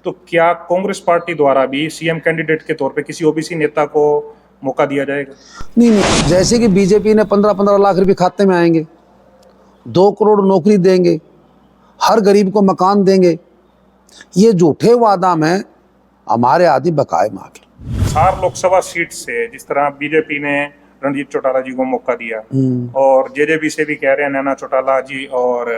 तो क्या कांग्रेस पार्टी द्वारा भी सीएम कैंडिडेट के तौर पे किसी ओबीसी नेता को मौका दिया जाएगा? नहीं, जैसे कि बीजेपी ने 15-15 लाख रुपए खाते में आएंगे, 2 करोड़ नौकरी देंगे, हर गरीब को मकान देंगे, ये झूठे वादा में हमारे आदमी बकाए मांगे। 4 लोकसभा सीट से जिस तरह बीजेपी ने रणजीत चौटाला जी को मौका दिया और जेजेपी से भी कह रहे हैं नैना चौटाला जी और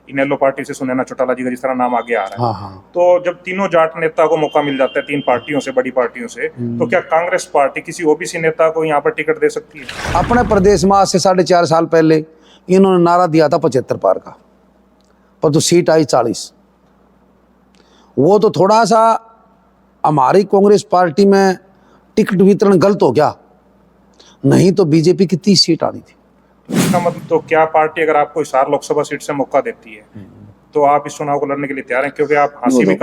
इनेलो पार्टी से सुनैना चौटाला जी का जिस तरह नाम आगे आ रहा है। हाँ। तो जब तीनों जाट नेता को मौका मिल जाता है 3 पार्टियों से, बड़ी पार्टियों से, तो क्या कांग्रेस पार्टी किसी ओबीसी नेता को यहाँ पर टिकट दे सकती है? अपने प्रदेश में आज से 4.5 साल पहले इन्होंने नारा दिया था 75 पार का, पर तो सीट आई 40। वो तो थोड़ा सा हमारी कांग्रेस पार्टी में टिकट वितरण गलत हो गया, नहीं तो बीजेपी की 30 सीट आनी थी। इसका मतलब तो क्या पार्टी अगर आपको 4 लोकसभा सीट से मौका देती है तो आप इस चुनाव को लड़ने के लिए तैयार हैं? क्योंकि आप हंसी भी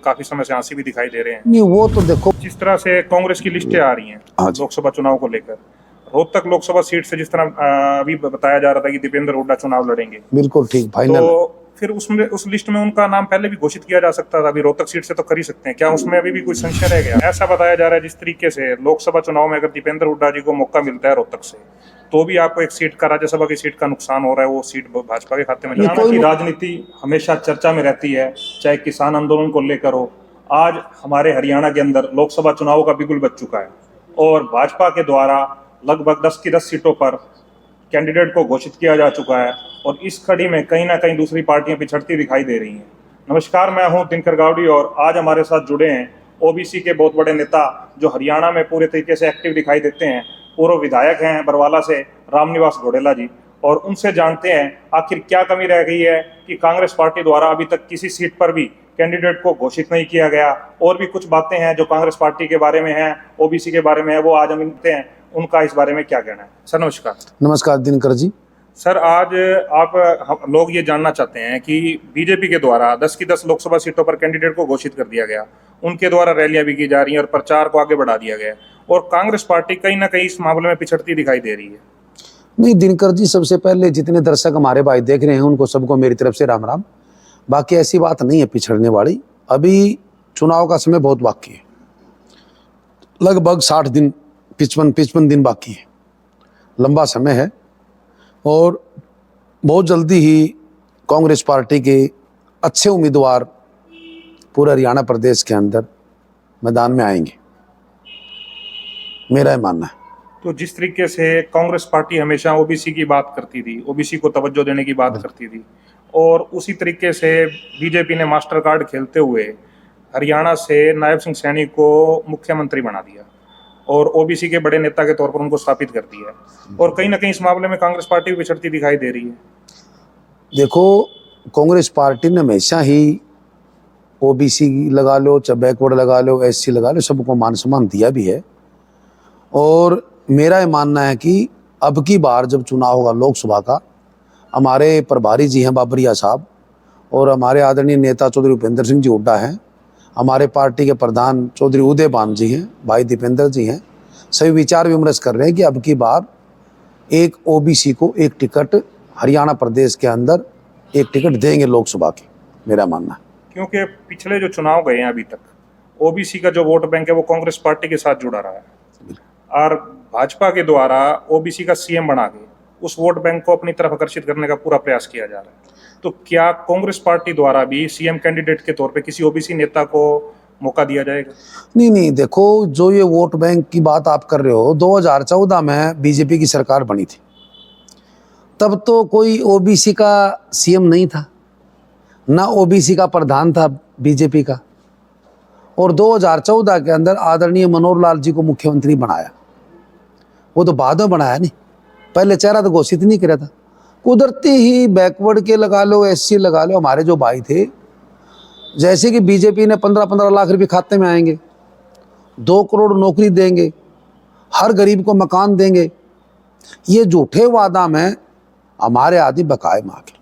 काफी समय से हंसी भी दिखाई दे रहे हैं। नहीं, वो तो देखो जिस तरह से कांग्रेस की लिस्टें आ रही हैं लोकसभा चुनाव को लेकर, रोहतक लोकसभा सीट से जिस तरह अभी बताया जा रहा था कि दीपेंद्र हुड्डा चुनाव लड़ेंगे, बिल्कुल ठीक फाइनल। तो फिर उसमें उस लिस्ट में उनका नाम पहले भी घोषित किया जा सकता था, अभी रोहतक सीट से तो कर ही सकते हैं। क्या उसमें अभी भी कोई संशय रह गया? ऐसा बताया जा रहा है जिस तरीके से लोकसभा चुनाव में अगर दीपेंद्र हुड्डा जी को मौका मिलता है रोहतक से, तो भी आपको एक सीट का, राज्यसभा की सीट का नुकसान हो रहा है, वो सीट भाजपा के खाते में। हरियाणा की राजनीति हमेशा चर्चा में रहती है, चाहे किसान आंदोलन को लेकर हो। आज हमारे हरियाणा के अंदर लोकसभा चुनाव का बिगुल बज चुका है और भाजपा के द्वारा लगभग 10 की 10 सीटों पर कैंडिडेट को घोषित किया जा चुका है और इस कड़ी में कहीं ना कहीं दूसरी पार्टियां पिछड़ती दिखाई दे रही हैं। नमस्कार, मैं हूं दिनकर गावड़ी और आज हमारे साथ जुड़े हैं ओबीसी के बहुत बड़े नेता जो हरियाणा में पूरे तरीके से एक्टिव दिखाई देते हैं। पूर्व विधायक हैं बरवाला से रामनिवास घोडेला जी, और उनसे जानते हैं आखिर क्या कमी रह गई है कि कांग्रेस पार्टी द्वारा अभी तक किसी सीट पर भी कैंडिडेट को घोषित नहीं किया गया। और भी कुछ बातें हैं जो कांग्रेस पार्टी के बारे में हैं, ओबीसी के बारे में है, वो आज हम मिलते हैं, उनका इस बारे में क्या कहना है। सर नमस्कार। नमस्कार दिनकर जी। सर, आज हम लोग ये जानना चाहते हैं कि बीजेपी के द्वारा 10 की 10 लोकसभा सीटों पर कैंडिडेट को घोषित कर दिया गया, उनके द्वारा रैलियां भी की जा रही हैं और प्रचार को आगे बढ़ा दिया गया, और कांग्रेस पार्टी कहीं ना कहीं इस मामले में पिछड़ती दिखाई दे रही है। नहीं दिनकर जी, सबसे पहले जितने दर्शक हमारे भाई देख रहे हैं उनको सबको मेरी तरफ से राम राम। बाकी ऐसी बात नहीं है पिछड़ने वाली, अभी चुनाव का समय बहुत बाकी है, लगभग 60 दिन 55 दिन बाकी है, लंबा समय है और बहुत जल्दी ही कांग्रेस पार्टी के अच्छे उम्मीदवार पूरे हरियाणा प्रदेश के अंदर मैदान में आएंगे, मेरा ये मानना है। तो जिस तरीके से कांग्रेस पार्टी हमेशा ओबीसी की बात करती थी, ओबीसी को तवज्जो देने की बात करती थी, और उसी तरीके से बीजेपी ने मास्टर कार्ड खेलते हुए हरियाणा से नायब सिंह सैनी को मुख्यमंत्री बना दिया और ओबीसी के बड़े नेता के तौर पर उनको स्थापित कर दिया है, और कहीं ना कहीं इस मामले में कांग्रेस पार्टी भी पिछड़ती दिखाई दे रही है। देखो, कांग्रेस पार्टी ने हमेशा ही ओबीसी लगा लो, चाहे बैकवर्ड लगा लो, एससी लगा लो, सबको मान सम्मान दिया भी है। और मेरा ये मानना है कि अब की बार जब चुनाव होगा लोकसभा का, हमारे प्रभारी जी हैं बाबरिया साहब और हमारे आदरणीय नेता चौधरी उपेंद्र सिंह जी हुड्डा हैं, हमारे पार्टी के प्रधान चौधरी उदयपान जी हैं, भाई दीपेंद्र जी हैं, सभी विचार विमर्श कर रहे हैं कि अब की बार एक ओबीसी को एक टिकट हरियाणा प्रदेश के अंदर एक टिकट देंगे लोकसभा के, मेरा मानना है। क्योंकि पिछले जो चुनाव गए हैं अभी तक, ओबीसी का जो वोट बैंक है वो कांग्रेस पार्टी के साथ जुड़ा रहा है, और भाजपा के द्वारा ओबीसी का सीएम बना के उस वोट बैंक को अपनी तरफ आकर्षित करने का पूरा प्रयास किया जा रहा है। तो क्या कांग्रेस पार्टी द्वारा भी सीएम कैंडिडेट के तौर पे किसी ओबीसी नेता को मौका दिया जाएगा? नहीं, देखो, जो ये वोट बैंक की बात आप कर रहे हो, 2014 में बीजेपी की सरकार बनी थी, तब तो कोई ओबीसी का सीएम नहीं था, ना ओबीसी का प्रधान था बीजेपी का, और 2014 के अंदर आदरणीय मनोहर लाल जी को मुख्यमंत्री बनाया। वो तो बाद में बनाया, नहीं पहले चेहरा तो घोषित नहीं किया था। कुदरती ही बैकवर्ड के लगा लो, एससी लगा लो, हमारे जो भाई थे, जैसे कि बीजेपी ने 15-15 लाख रुपए खाते में आएंगे, 2 करोड़ नौकरी देंगे, हर गरीब को मकान देंगे, ये झूठे वादा में हमारे आदमी बकाए मांगे।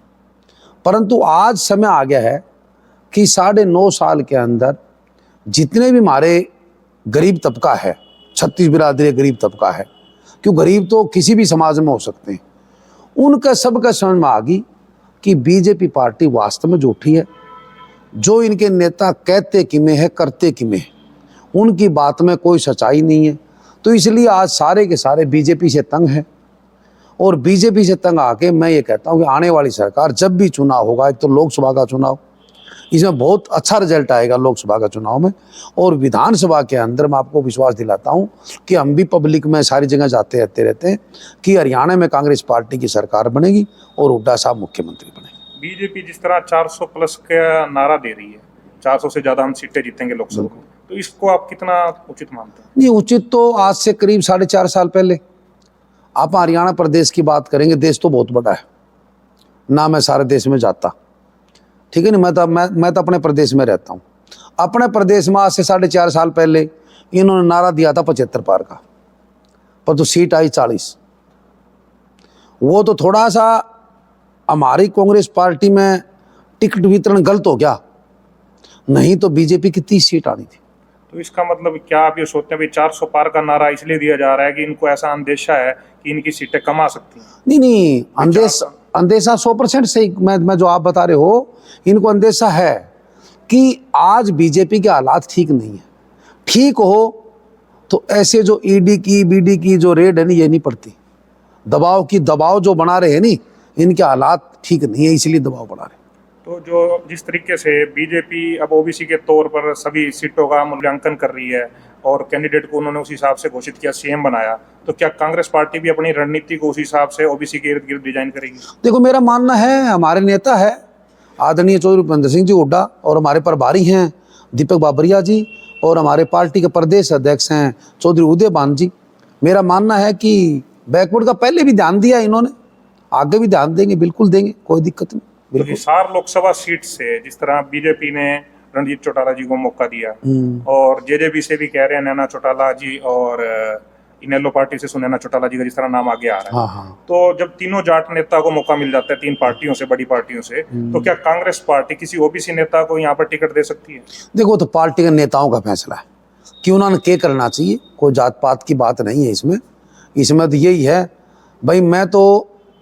परंतु आज समय आ गया है कि 9.5 साल के अंदर जितने भी हमारे गरीब तबका है, 36 बिरादरी गरीब तबका है, क्यों गरीब तो किसी भी समाज में हो सकते हैं, उनका सबका समझ में आ गई कि बीजेपी पार्टी वास्तव में झूठी है, जो इनके नेता कहते कि में है करते कि में है, उनकी बात में कोई सच्चाई नहीं है। तो इसलिए आज सारे के सारे बीजेपी से तंग हैं। और बीजेपी से तंग आके मैं ये कहता हूँ कि आने वाली सरकार जब भी चुनाव होगा, एक तो लोकसभा का चुनाव, इसमें बहुत अच्छा रिजल्ट आएगा लोकसभा का चुनाव में, और विधानसभा के अंदर मैं आपको विश्वास दिलाता हूं कि हम भी पब्लिक में सारी जगह जाते रहते हैं कि हरियाणा में कांग्रेस पार्टी की सरकार बनेगी और हुड्डा साहब मुख्यमंत्री बनेंगे। बीजेपी जिस तरह 400 प्लस का नारा दे रही है, 400 से ज्यादा हम सीटें जीतेंगे लोकसभा में, तो इसको आप कितना उचित मानते हैं? नहीं, उचित तो आज से करीब 4.5 साल पहले आप हरियाणा प्रदेश की बात करेंगे, देश तो बहुत बड़ा है ना, मैं सारे देश में जाता, ठीक है ना, मैं तो अपने प्रदेश में रहता हूँ। अपने प्रदेश में आज से 4.5 साल पहले इन्होंने नारा दिया था 75 पार का, पर तो सीट आई 40। वो तो थोड़ा सा हमारी कांग्रेस पार्टी में टिकट वितरण गलत हो गया, नहीं तो बीजेपी की 30 सीट आनी थी। तो इसका मतलब क्या आप ये सोचते हैं भाई 400 पार का नारा इसलिए दिया जा रहा है कि इनको ऐसा अंदेशा है कि इनकी सीटें कम आ सकती हैं? नहीं, अंदेशा 100% सही, मैं जो आप बता रहे हो, इनको अंदेशा है कि आज बीजेपी के हालात ठीक नहीं है। ठीक हो तो ऐसे जो ईडी की बीडी की जो रेड है ना, ये नहीं पड़ती। दबाव जो बना रहे हैं नी, इनके हालात ठीक नहीं है, इसलिए दबाव बना रहे। तो जो जिस तरीके से बीजेपी अब ओबीसी के तौर पर सभी सीटों का मूल्यांकन कर रही है और कैंडिडेट को उन्होंने उस हिसाब से घोषित किया, सीएम बनाया, तो क्या कांग्रेस पार्टी भी अपनी रणनीति को उस हिसाब से ओबीसी के इर्द गिर्द डिजाइन करेगी? देखो, मेरा मानना है, हमारे नेता है आदरणीय चौधरी भूपेंद्र सिंह जी हुड्डा, और हमारे प्रभारी हैं दीपक बाबरिया जी, और हमारे पार्टी के प्रदेश अध्यक्ष हैं चौधरी उदयभान जी। मेरा मानना है कि बैकवर्ड का पहले भी ध्यान दिया इन्होंने, आगे भी ध्यान देंगे, बिल्कुल देंगे, कोई दिक्कत नहीं। तो हिसार लोकसभा सीट से जिस तरह बीजेपी ने रणजीत चौटाला जी को मौका दिया, और जेजेपी से भी कह रहे हैं नैना चौटाला जी, और इनेलो पार्टी से सुनैना चौटाला जी का जिस तरह नाम आगे आ रहा है, हाँ। तो जब तीनों जाट नेता को मौका मिल जाता है 3 पार्टियों से, बड़ी पार्टियों से, तो क्या कांग्रेस पार्टी किसी ओबीसी नेता को यहाँ पर टिकट दे सकती है? देखो, तो पार्टी के नेताओं का फैसला है कि उन्होंने क्या करना चाहिए, कोई जात पात की बात नहीं है इसमें तो यही है भाई,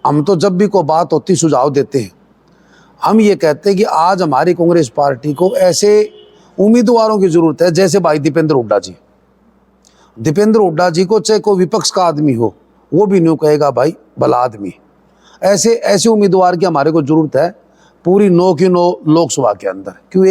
हम तो जब भी कोई बात होती सुझाव देते हैं। हम ये कहते हैं कि आज हमारी कांग्रेस पार्टी को ऐसे उम्मीदवारों की जरूरत है, जैसे भाई दीपेंद्र हुड्डा जी। दीपेंद्र हुड्डा जी को चाहे कोई विपक्ष का आदमी हो, वो भी नहीं कहेगा भाई भला आदमी। ऐसे उम्मीदवार की हमारे को जरूरत है पूरी 9 की 9 लोकसभा के अंदर। क्यों,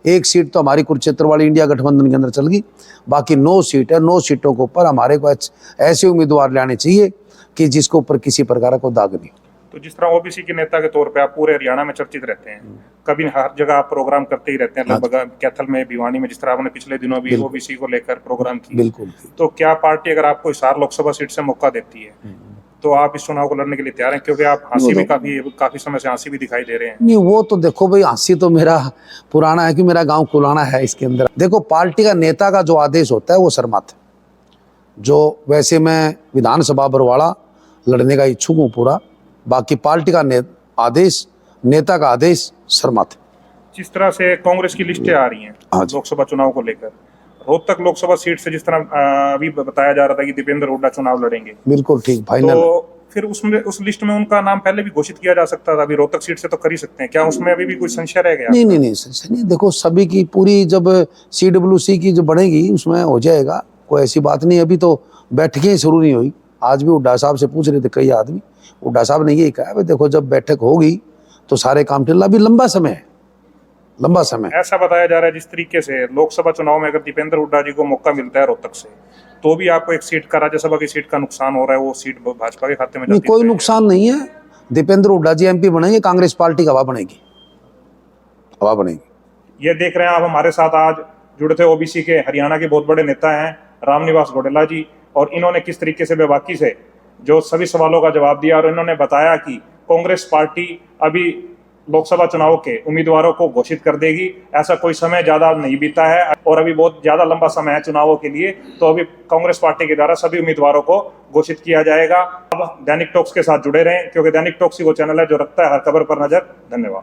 एक सीट तो हमारी कुरुक्षेत्र वाली इंडिया गठबंधन के अंदर चल गई, बाकी 9 सीट है। 9 सीटों के ऊपर हमारे को ऐसे उम्मीदवार लाने चाहिए कि जिसके ऊपर किसी प्रकार का दाग नहीं। तो जिस तरह ओबीसी के नेता के तौर पे आप पूरे हरियाणा में चर्चित रहते हैं, कभी हर जगह आप प्रोग्राम करते ही रहते हैं, लगभग कैथल में, भिवानी में, जिस तरह आपने पिछले दिनों भी ओबीसी को लेकर प्रोग्राम किया। बिल्कुल। तो क्या पार्टी अगर आपको हिसार लोकसभा सीट से मौका देती है तो आप इस चुनाव को लड़ने के लिए तैयार हैं? क्योंकि आप हंसी भी काफी समय से हंसी भी दिखाई दे रहे हैं। नहीं, वो तो देखो भाई, हंसी तो मेरा पुराना है कि मेरा गांव कुलाना है। इसके अंदर देखो, पार्टी का नेता का जो आदेश होता है वो सरमत है। जो वैसे मैं विधानसभा बरवाड़ा लड़ने का इच्छुक हूँ पूरा, बाकी पार्टी का आदेश, नेता का आदेश सरमत है। जिस तरह से कांग्रेस की लिस्टें आ रही हैं लोकसभा चुनाव को लेकर, रोहतक लोकसभा सीट से जिस तरह अभी बताया जा रहा था कि दीपेंद्र हुड्डा चुनाव लड़ेंगे, बिल्कुल ठीक, फाइनल। तो फिर उसमें उस लिस्ट में उनका नाम पहले भी घोषित किया जा सकता था, अभी रोहतक सीट से तो कर ही सकते हैं। क्या उसमें अभी भी कोई संशय रह गया? नहीं, संशय नहीं। देखो, सभी की पूरी जब CWC की जो बढ़ेगी उसमें हो जाएगा, कोई ऐसी बात नहीं। अभी तो बैठकें शुरू नहीं हुई। आज भी हुड्डा साहब से पूछ रहे थे कई आदमी, हुड्डा साहब ने यही कहा भाई देखो, जब बैठक होगी तो सारे काम चल, अभी लंबा समय है, लंबा समय। ऐसा बताया जा रहा है जिस तरीके से लोकसभा चुनाव में अगर दीपेंद्र हुड्डा जी को मौका मिलता है रोहतक से, तो भी आपको एक सीट का, राज्यसभा की सीट का नुकसान हो रहा है, वो सीट भाजपा के खाते में नहीं, कोई नुकसान नहीं है। दीपेंद्र हुड्डा जी MP बनेंगे, कांग्रेस पार्टी का हवा बनेगी। ये देख रहे हैं आप, हमारे साथ आज जुड़े थे ओबीसी के हरियाणा के बहुत बड़े नेता हैं रामनिवास घोडेला जी, और इन्होंने किस तरीके से बेबाकी से जो सभी सवालों का जवाब दिया, और इन्होंने बताया कि कांग्रेस पार्टी अभी लोकसभा चुनाव के उम्मीदवारों को घोषित कर देगी। ऐसा कोई समय ज्यादा नहीं बीता है और अभी बहुत ज्यादा लंबा समय है चुनावों के लिए, तो अभी कांग्रेस पार्टी के द्वारा सभी उम्मीदवारों को घोषित किया जाएगा। अब दैनिक टॉक्स के साथ जुड़े रहें, क्योंकि दैनिक टॉक्स ही वो चैनल है जो रखता है हर खबर पर नजर। धन्यवाद।